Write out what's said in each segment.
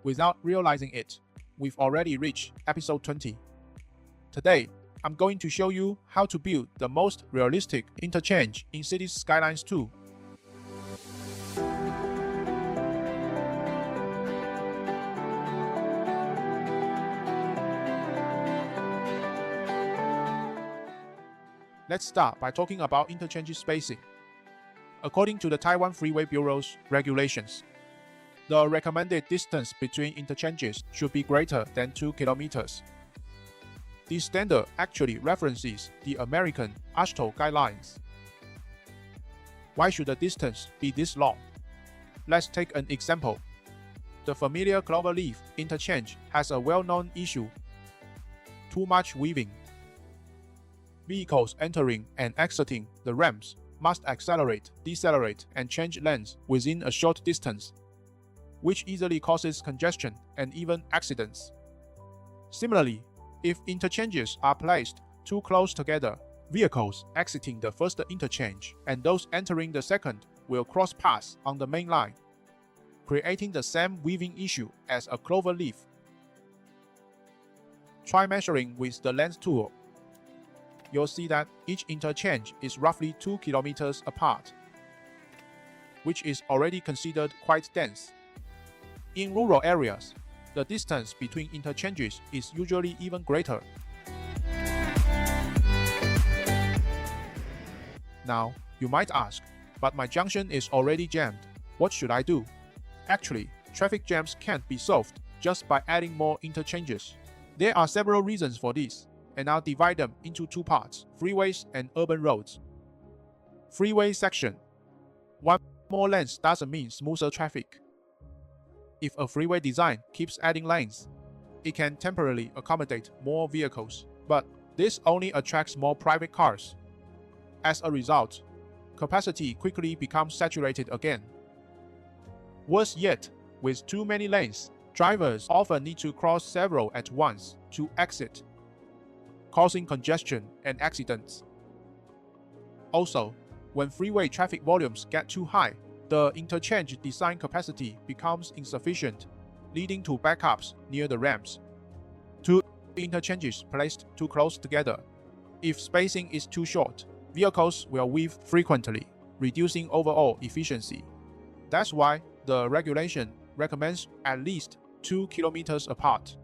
Without realizing it, we've already reached episode 20. Today, I'm going to show you how to build the most realistic interchange in Cities Skylines 2. Let's start by talking about interchange spacing. According to the Taiwan Freeway Bureau's regulations, the recommended distance between interchanges should be greater than 2 kilometers. This standard actually references the American AASHTO guidelines. Why should the distance be this long? Let's take an example. The familiar Cloverleaf interchange has a well-known issue: too much weaving. Vehicles entering and exiting the ramps must accelerate, decelerate, and change lanes within a short distance, which easily causes congestion and even accidents. Similarly, if interchanges are placed too close together, vehicles exiting the first interchange and those entering the second will cross paths on the main line, creating the same weaving issue as a clover leaf. Try measuring with the length tool. You'll see that each interchange is roughly 2 kilometers apart, which is already considered quite dense. In rural areas, the distance between interchanges is usually even greater. Now, you might ask, but my junction is already jammed. What should I do? Actually, traffic jams can't be solved just by adding more interchanges. There are several reasons for this, and I'll divide them into two parts: freeways and urban roads. Freeway section. One more lanes doesn't mean smoother traffic. If a freeway design keeps adding lanes, it can temporarily accommodate more vehicles, but this only attracts more private cars. As a result, capacity quickly becomes saturated again. Worse yet, with too many lanes, drivers often need to cross several at once to exit, causing congestion and accidents. Also, when freeway traffic volumes get too high, the interchange design capacity becomes insufficient, leading to backups near the ramps. Two interchanges placed too close together. If spacing is too short, vehicles will weave frequently, reducing overall efficiency. That's why the regulation recommends at least 2 kilometers apart.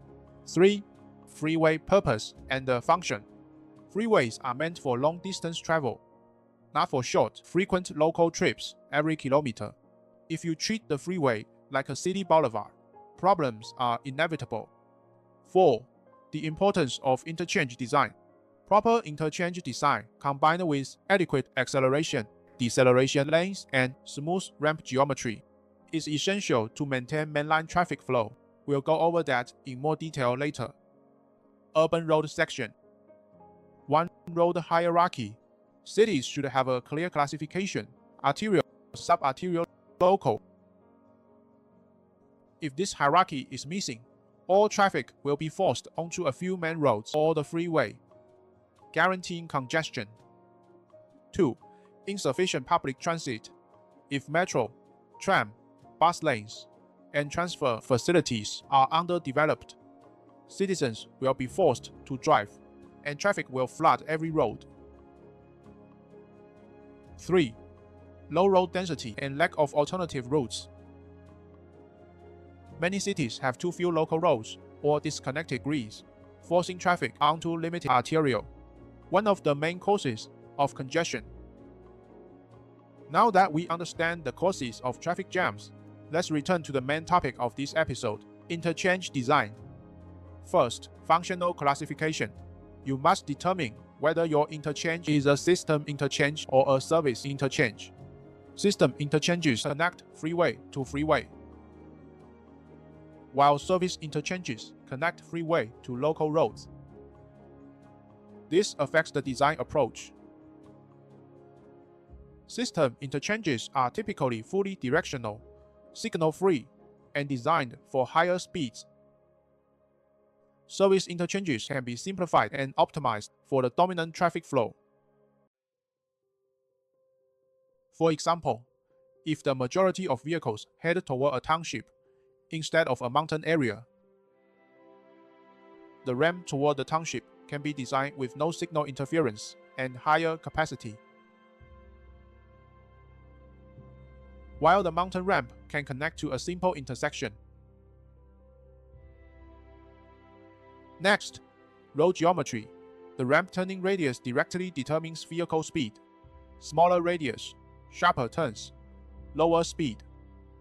3. Freeway purpose and function. Freeways are meant for long-distance travel, not for short, frequent local trips every kilometer. If you treat the freeway like a city boulevard, problems are inevitable. 4. The importance of interchange design. Proper interchange design combined with adequate acceleration, deceleration lanes, and smooth ramp geometry is essential to maintain mainline traffic flow. We'll go over that in more detail later. Urban road section. One road hierarchy. Cities should have a clear classification: arterial, subarterial, local. If this hierarchy is missing, all traffic will be forced onto a few main roads or the freeway, guaranteeing congestion. 2. Insufficient public transit. If metro, tram, bus lanes, and transfer facilities are underdeveloped, citizens will be forced to drive, and traffic will flood every road. 3. Low road density and lack of alternative routes. Many cities have too few local roads or disconnected grids, forcing traffic onto limited arterial, one of the main causes of congestion. Now that we understand the causes of traffic jams, let's return to the main topic of this episode: interchange design. First, functional classification. You must determine whether your interchange is a system interchange or a service interchange. System interchanges connect freeway to freeway, while service interchanges connect freeway to local roads. This affects the design approach. System interchanges are typically fully directional, signal-free, and designed for higher speeds. Service interchanges can be simplified and optimized for the dominant traffic flow. For example, if the majority of vehicles head toward a township, instead of a mountain area. The ramp toward the township can be designed with no signal interference and higher capacity, while the mountain ramp can connect to a simple intersection. Next, road geometry. The ramp turning radius directly determines vehicle speed. Smaller radius, sharper turns, lower speed.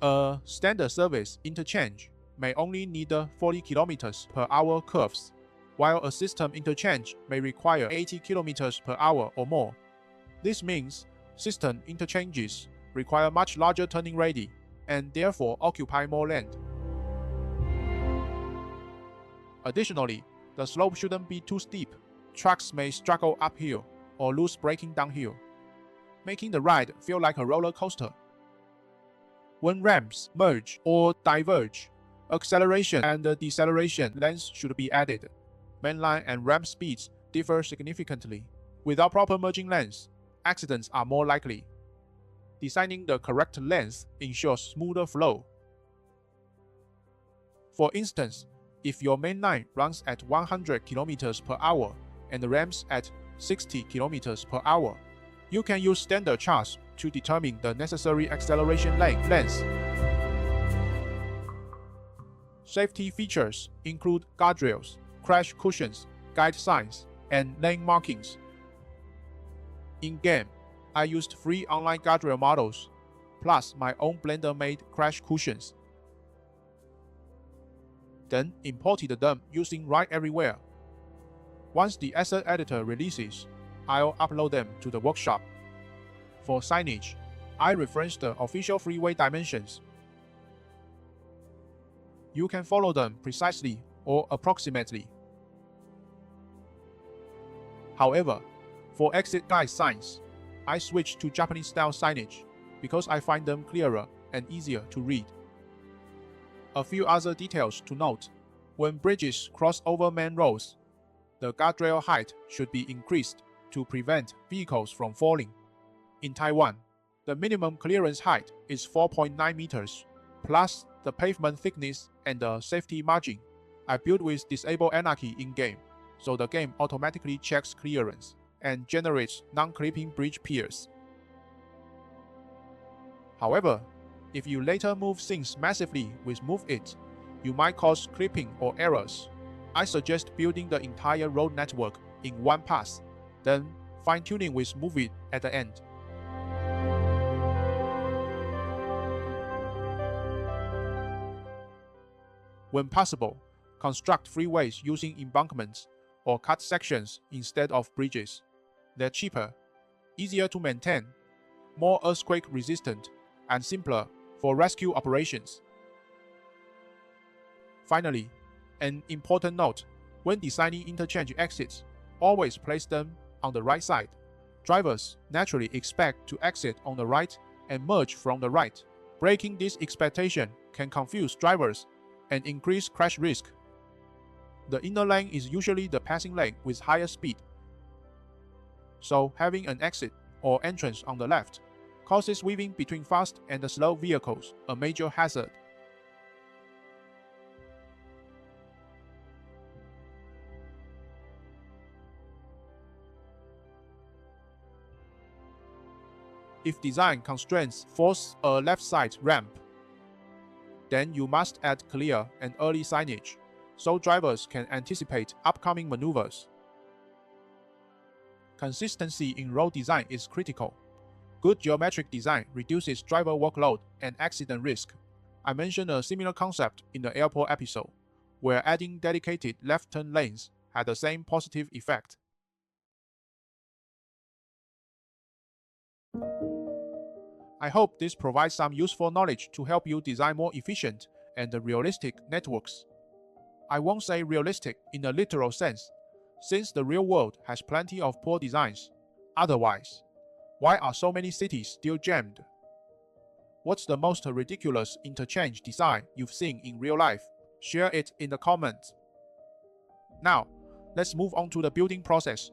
A standard service interchange may only need 40 km/h curves, while a system interchange may require 80 km/h or more. This means system interchanges require much larger turning radii and therefore occupy more land. Additionally, the slope shouldn't be too steep. Trucks may struggle uphill or lose braking downhill, making the ride feel like a roller coaster. When ramps merge or diverge, acceleration and deceleration lengths should be added. Mainline and ramp speeds differ significantly. Without proper merging lengths, accidents are more likely. Designing the correct length ensures smoother flow. For instance, if your main line runs at 100 km/h and the ramps at 60 km/h, you can use standard charts to determine the necessary acceleration length. Safety features include guardrails, crash cushions, guide signs, and lane markings. In-game, I used free online guardrail models, plus my own Blender-made crash cushions. Then imported them using Write Everywhere. Once the asset editor releases, I'll upload them to the workshop. For signage, I reference the official Freeway dimensions. You can follow them precisely or approximately. However, for exit guide signs, I switched to Japanese-style signage because I find them clearer and easier to read. A few other details to note. When bridges cross over main roads, the guardrail height should be increased to prevent vehicles from falling. In Taiwan, the minimum clearance height is 4.9 meters, plus the pavement thickness and the safety margin. I built with Disable Anarchy in-game, so the game automatically checks clearance and generates non-clipping bridge piers. However, if you later move things massively with Move It, you might cause clipping or errors. I suggest building the entire road network in one pass, then fine-tuning with Move It at the end. When possible, construct freeways using embankments or cut sections instead of bridges. They're cheaper, easier to maintain, more earthquake resistant, and simpler for rescue operations. Finally, an important note: when designing interchange exits, always place them on the right side. Drivers naturally expect to exit on the right and merge from the right. Breaking this expectation can confuse drivers and increase crash risk. The inner lane is usually the passing lane with higher speed, so having an exit or entrance on the left causes weaving between fast and slow vehicles, a major hazard. If design constraints force a left-side ramp, then you must add clear and early signage, so drivers can anticipate upcoming maneuvers. Consistency in road design is critical. Good geometric design reduces driver workload and accident risk. I mentioned a similar concept in the airport episode, where adding dedicated left turn lanes had the same positive effect. I hope this provides some useful knowledge to help you design more efficient and realistic networks. I won't say realistic in a literal sense, since the real world has plenty of poor designs. Otherwise, why are so many cities still jammed? What's the most ridiculous interchange design you've seen in real life? Share it in the comments. Now, let's move on to the building process.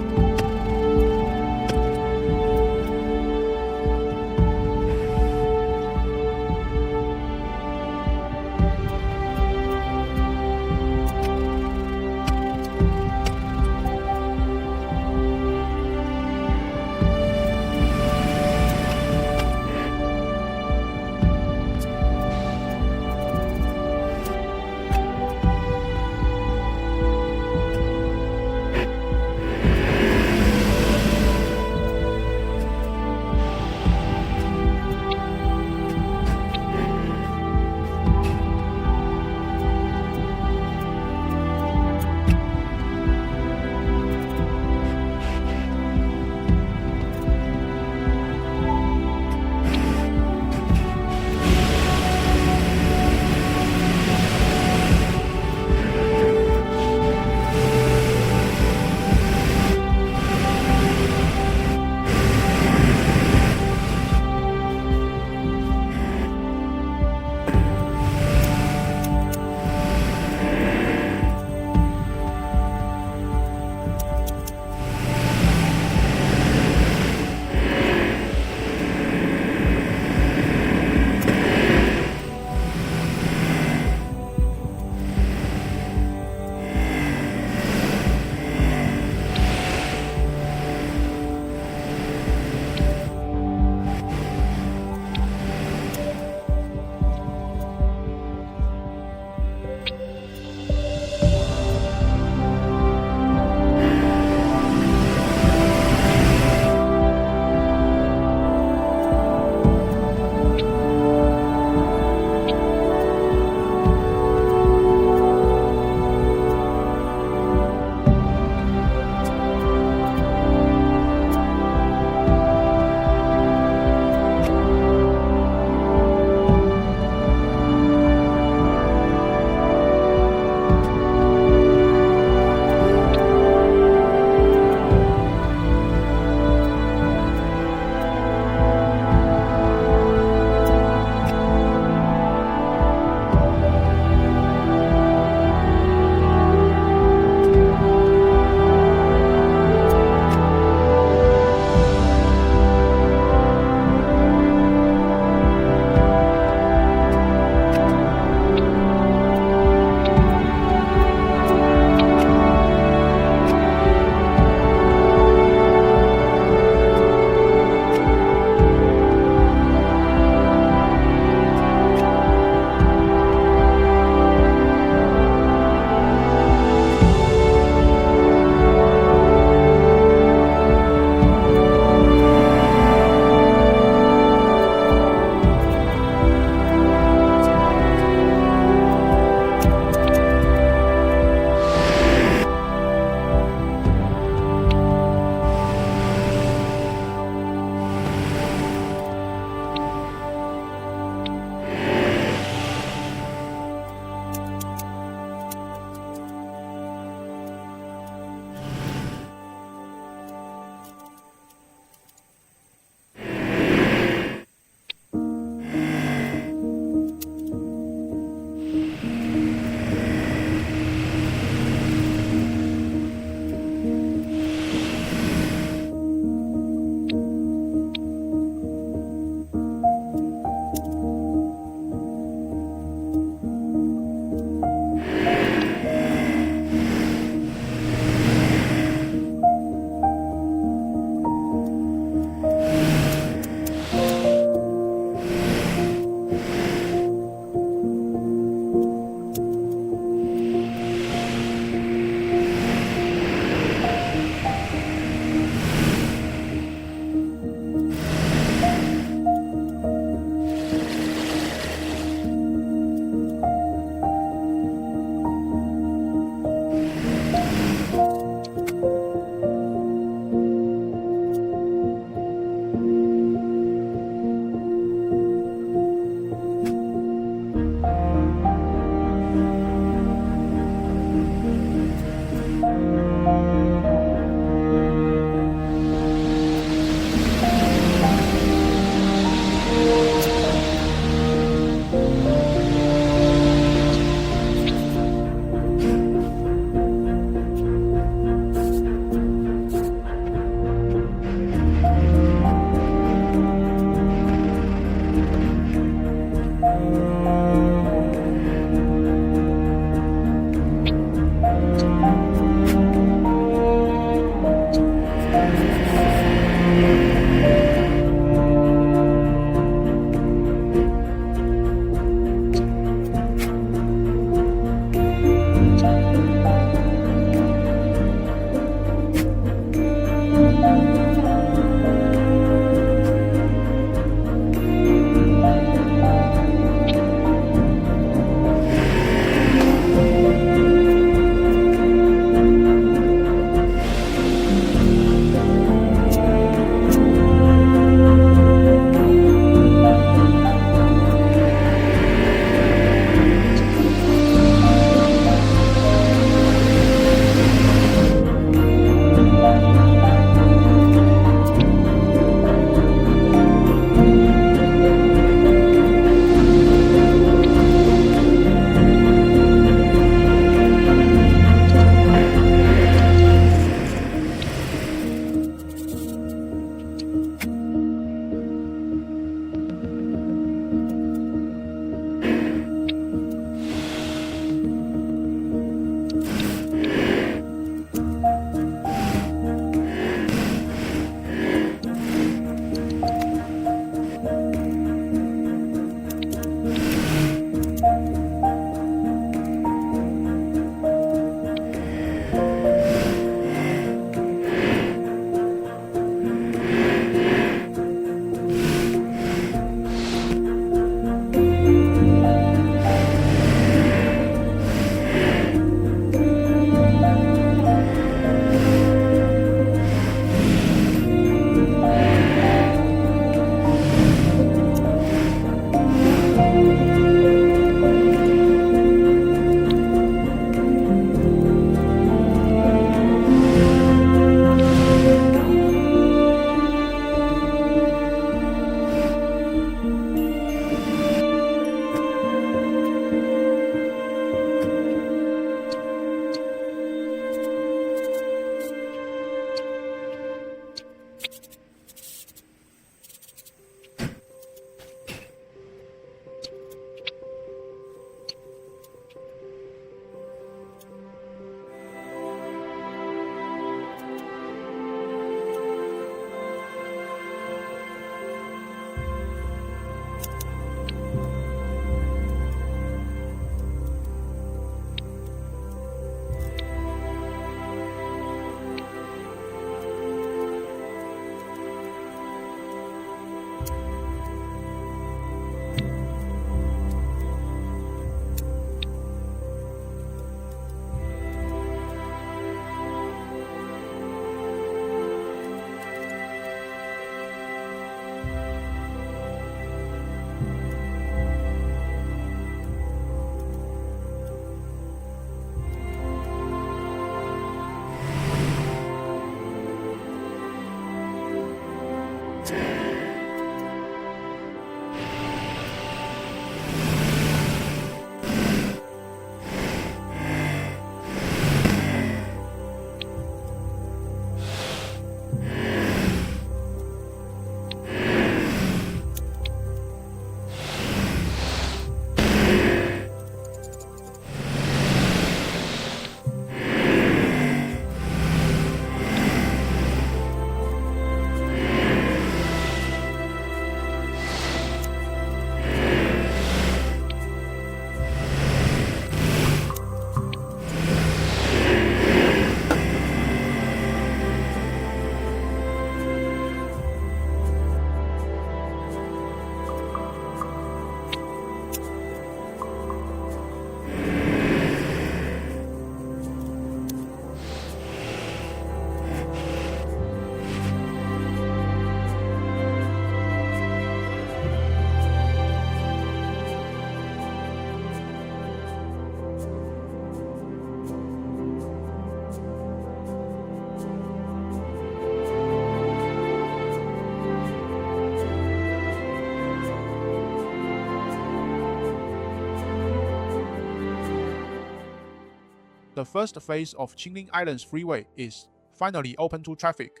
the first phase of Qingling Island's freeway is finally open to traffic.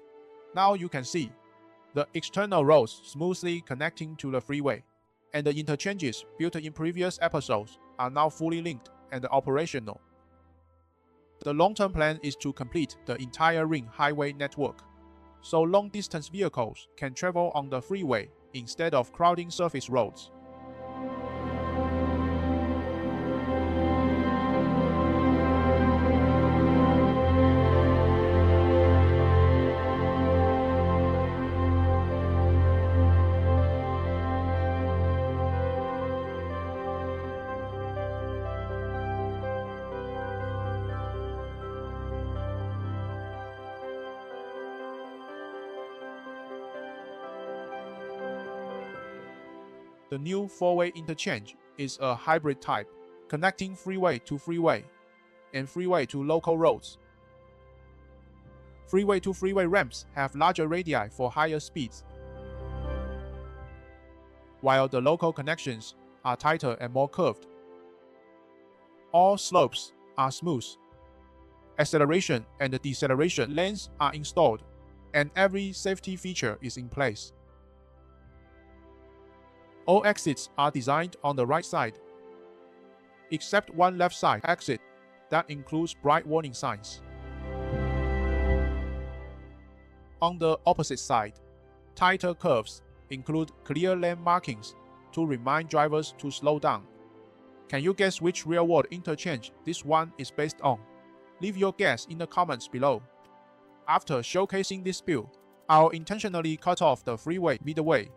Now you can see the external roads smoothly connecting to the freeway, and the interchanges built in previous episodes are now fully linked and operational. The long-term plan is to complete the entire ring highway network, so long-distance vehicles can travel on the freeway instead of crowding surface roads. The new four-way interchange is a hybrid type, connecting freeway to freeway and freeway to local roads. Freeway to freeway ramps have larger radii for higher speeds, while the local connections are tighter and more curved. All slopes are smooth. Acceleration and deceleration lanes are installed, and every safety feature is in place. All exits are designed on the right side, except one left side exit that includes bright warning signs. On the opposite side, tighter curves include clear lane markings to remind drivers to slow down. Can you guess which real-world interchange this one is based on? Leave your guess in the comments below. After showcasing this build, I'll intentionally cut off the freeway midway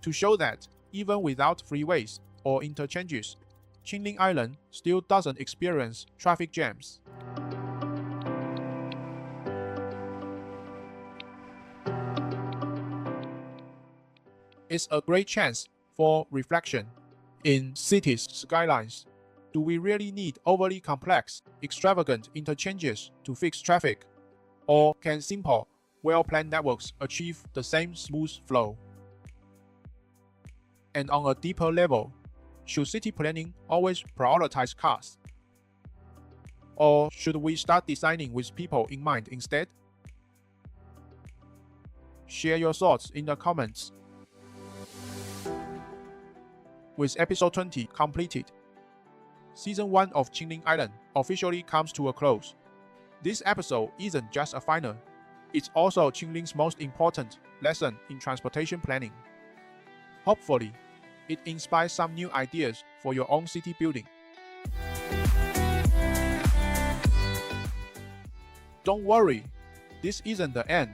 to show that even without freeways or interchanges, Qingling Island still doesn't experience traffic jams. It's a great chance for reflection. In cities' skylines, do we really need overly complex, extravagant interchanges to fix traffic? Or can simple, well-planned networks achieve the same smooth flow? And on a deeper level, should city planning always prioritize cars? Or should we start designing with people in mind instead? Share your thoughts in the comments. With episode 20 completed, Season 1 of Qingling Island officially comes to a close. This episode isn't just a final, it's also Qingling's most important lesson in transportation planning. Hopefully, it inspires some new ideas for your own city building. Don't worry, this isn't the end.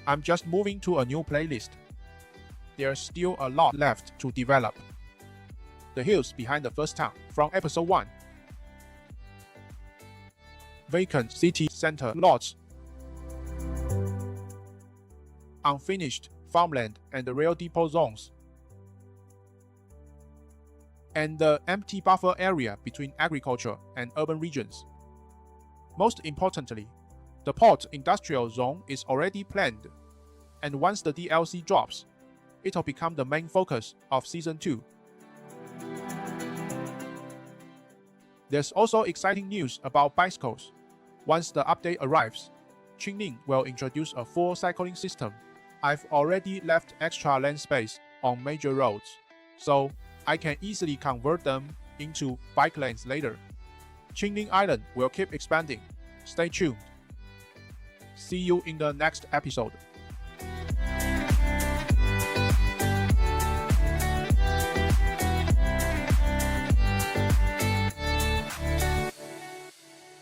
I'm just moving to a new playlist. There's still a lot left to develop. The hills behind the first town from episode 1. Vacant city center lots. Unfinished farmland and rail depot zones. And the empty buffer area between agriculture and urban regions. Most importantly, the port industrial zone is already planned, and once the DLC drops, it'll become the main focus of Season 2. There's also exciting news about bicycles. Once the update arrives, Qingling will introduce a full cycling system. I've already left extra lane space on major roads, so I can easily convert them into bike lanes later. Qingling Island will keep expanding. Stay tuned. See you in the next episode.